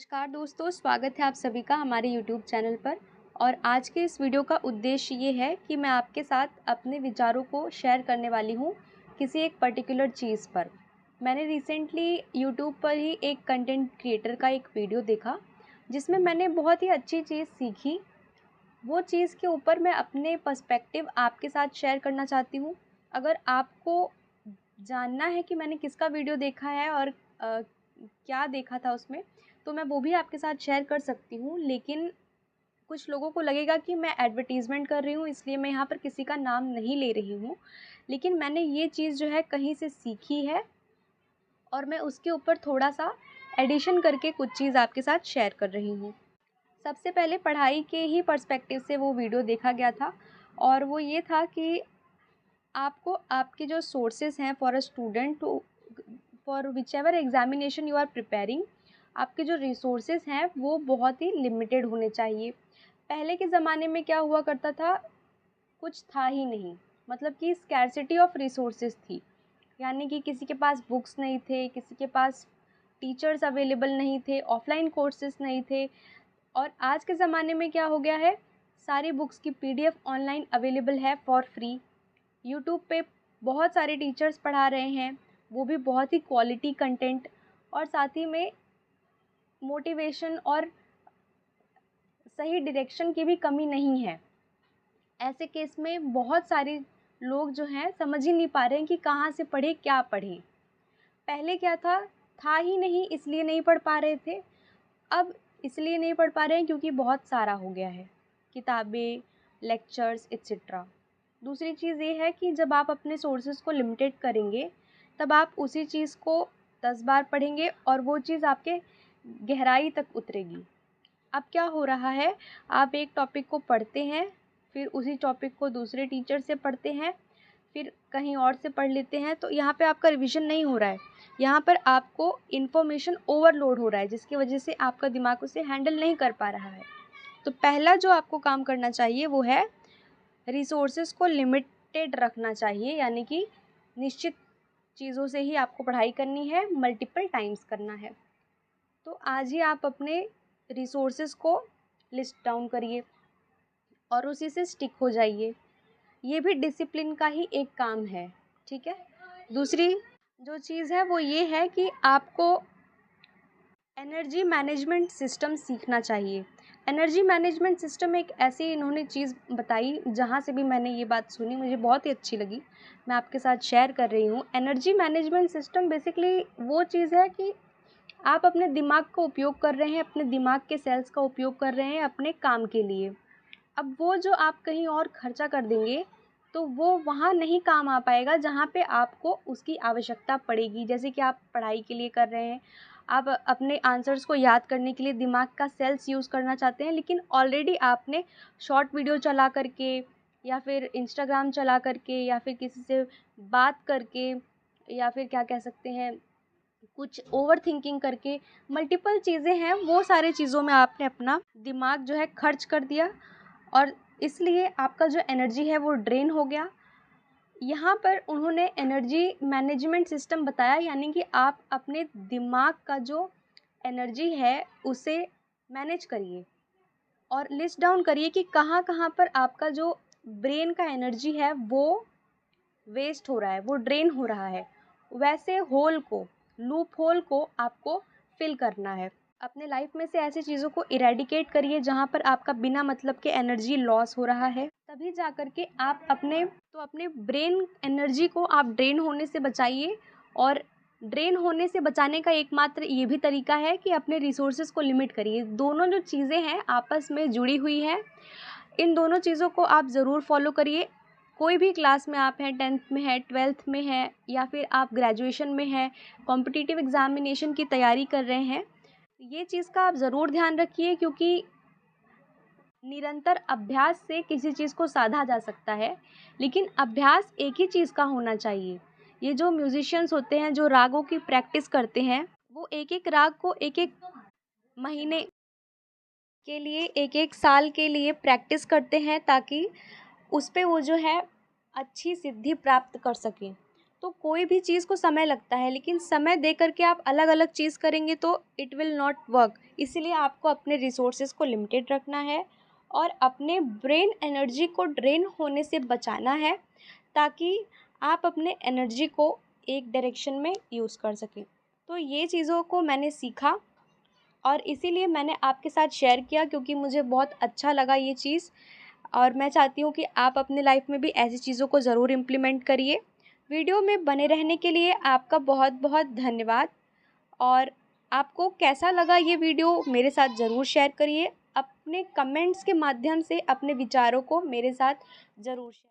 नमस्कार दोस्तों, स्वागत है आप सभी का हमारे YouTube चैनल पर। और आज के इस वीडियो का उद्देश्य ये है कि मैं आपके साथ अपने विचारों को शेयर करने वाली हूँ किसी एक पर्टिकुलर चीज़ पर। मैंने रिसेंटली YouTube पर ही एक कंटेंट क्रिएटर का एक वीडियो देखा जिसमें मैंने बहुत ही अच्छी चीज़ सीखी। वो चीज़ के ऊपर मैं अपने पर्सपेक्टिव आपके साथ शेयर करना चाहती हूँ। अगर आपको जानना है कि मैंने किसका वीडियो देखा है और क्या देखा था उसमें, तो मैं वो भी आपके साथ शेयर कर सकती हूँ। लेकिन कुछ लोगों को लगेगा कि मैं एडवर्टीज़मेंट कर रही हूँ, इसलिए मैं यहाँ पर किसी का नाम नहीं ले रही हूँ। लेकिन मैंने ये चीज़ जो है कहीं से सीखी है और मैं उसके ऊपर थोड़ा-सा एडिशन करके कुछ चीज़ आपके साथ शेयर कर रही हूँ। सबसे पहले पढ़ाई के ही पर्सपेक्टिव से वो वीडियो देखा गया था और वो ये था कि आपको आपके जो सोर्सेज़ हैं for a student for whichever examination you are preparing, आपके जो रिसोर्सेज़ हैं वो बहुत ही लिमिटेड होने चाहिए। पहले के ज़माने में क्या हुआ करता था, कुछ था ही नहीं, मतलब कि स्कैर्सिटी ऑफ रिसोर्सेज़ थी। यानी कि किसी के पास बुक्स नहीं थे, किसी के पास टीचर्स अवेलेबल नहीं थे, ऑफ़लाइन कोर्सेज़ नहीं थे। और आज के ज़माने में क्या हो गया है, सारी बुक्स की पीडीएफ ऑनलाइन अवेलेबल है फॉर फ्री। यूट्यूब पे बहुत सारे टीचर्स पढ़ा रहे हैं, वो भी बहुत ही क्वालिटी कंटेंट, और साथ ही में मोटिवेशन और सही डायरेक्शन की भी कमी नहीं है। ऐसे केस में बहुत सारे लोग जो हैं समझ ही नहीं पा रहे हैं कि कहाँ से पढ़ें, क्या पढ़ें। पहले क्या था ही नहीं, इसलिए नहीं पढ़ पा रहे थे। अब इसलिए नहीं पढ़ पा रहे हैं क्योंकि बहुत सारा हो गया है, किताबें, लेक्चर्स एट्सेट्रा। दूसरी चीज़ ये है कि जब आप अपने सोर्सेज़ को लिमिटेड करेंगे, तब आप उसी चीज़ को 10 बार पढ़ेंगे और वो चीज़ आपके गहराई तक उतरेगी। अब क्या हो रहा है, आप एक टॉपिक को पढ़ते हैं, फिर उसी टॉपिक को दूसरे टीचर से पढ़ते हैं, फिर कहीं और से पढ़ लेते हैं, तो यहाँ पे आपका रिवीजन नहीं हो रहा है। यहाँ पर आपको इन्फॉर्मेशन ओवरलोड हो रहा है, जिसकी वजह से आपका दिमाग उसे हैंडल नहीं कर पा रहा है। तो पहला जो आपको काम करना चाहिए वो है रिसोर्सेज़ को लिमिटेड रखना चाहिए, यानी कि निश्चित चीज़ों से ही आपको पढ़ाई करनी है, मल्टीपल टाइम्स करना है। तो आज ही आप अपने रिसोर्सेज़ को लिस्ट डाउन करिए और उसी से स्टिक हो जाइए। ये भी डिसिप्लिन का ही एक काम है, ठीक है। दूसरी जो चीज़ है वो ये है कि आपको एनर्जी मैनेजमेंट सिस्टम सीखना चाहिए। एनर्जी मैनेजमेंट सिस्टम एक ऐसी इन्होंने चीज़ बताई, जहाँ से भी मैंने ये बात सुनी मुझे बहुत ही अच्छी लगी, मैं आपके साथ शेयर कर रही हूँ। एनर्जी मैनेजमेंट सिस्टम बेसिकली वो चीज़ है कि आप अपने दिमाग का उपयोग कर रहे हैं, अपने दिमाग के सेल्स का उपयोग कर रहे हैं अपने काम के लिए। अब वो जो आप कहीं और खर्चा कर देंगे, तो वो वहाँ नहीं काम आ पाएगा जहाँ पे आपको उसकी आवश्यकता पड़ेगी। जैसे कि आप पढ़ाई के लिए कर रहे हैं, आप अपने आंसर्स को याद करने के लिए दिमाग का सेल्स यूज़ करना चाहते हैं, लेकिन ऑलरेडी आपने शॉर्ट वीडियो चला करके या फिर इंस्टाग्राम चला करके या फिर किसी से बात करके या फिर क्या कह सकते हैं, कुछ ओवर थिंकिंग करके, मल्टीपल चीज़ें हैं, वो सारी चीज़ों में आपने अपना दिमाग जो है खर्च कर दिया और इसलिए आपका जो एनर्जी है वो ड्रेन हो गया। यहाँ पर उन्होंने एनर्जी मैनेजमेंट सिस्टम बताया, यानी कि आप अपने दिमाग का जो एनर्जी है उसे मैनेज करिए और लिस्ट डाउन करिए कि कहाँ कहाँ पर आपका जो ब्रेन का एनर्जी है वो वेस्ट हो रहा है, वो ड्रेन हो रहा है। वैसे होल को, लूप होल को आपको फिल करना है। अपने लाइफ में से ऐसी चीज़ों को इरेडिकेट करिए जहाँ पर आपका बिना मतलब के एनर्जी लॉस हो रहा है, तभी जा कर के आप अपने ब्रेन एनर्जी को आप ड्रेन होने से बचाइए। और ड्रेन होने से बचाने का एकमात्र ये भी तरीका है कि अपने रिसोर्सेज को लिमिट करिए। दोनों जो चीज़ें हैं आपस में जुड़ी हुई हैं, इन दोनों चीज़ों को आप ज़रूर फॉलो करिए। कोई भी क्लास में आप हैं, 10th में है, 12th में है या फिर आप ग्रेजुएशन में हैं, कॉम्पिटिटिव एग्ज़ामिनेशन की तैयारी कर रहे हैं, ये चीज़ का आप ज़रूर ध्यान रखिए, क्योंकि निरंतर अभ्यास से किसी चीज़ को साधा जा सकता है, लेकिन अभ्यास एक ही चीज़ का होना चाहिए। ये जो म्यूजिशियंस होते हैं, जो रागों की प्रैक्टिस करते हैं, वो एक एक राग को एक एक महीने के लिए, एक एक साल के लिए प्रैक्टिस करते हैं ताकि उस पे वो जो है अच्छी सिद्धि प्राप्त कर सकें। तो कोई भी चीज़ को समय लगता है, लेकिन समय दे कर के आप अलग अलग चीज़ करेंगे तो इट विल नॉट वर्क। इसीलिए आपको अपने रिसोर्सेज को लिमिटेड रखना है और अपने ब्रेन एनर्जी को ड्रेन होने से बचाना है, ताकि आप अपने एनर्जी को एक डायरेक्शन में यूज़ कर सकें। तो ये चीज़ों को मैंने सीखा और इसीलिए मैंने आपके साथ शेयर किया, क्योंकि मुझे बहुत अच्छा लगा ये चीज़। और मैं चाहती हूँ कि आप अपने लाइफ में भी ऐसी चीज़ों को ज़रूर इम्प्लीमेंट करिए। वीडियो में बने रहने के लिए आपका बहुत बहुत धन्यवाद। और आपको कैसा लगा ये वीडियो मेरे साथ ज़रूर शेयर करिए। अपने कमेंट्स के माध्यम से अपने विचारों को मेरे साथ ज़रूर शेयर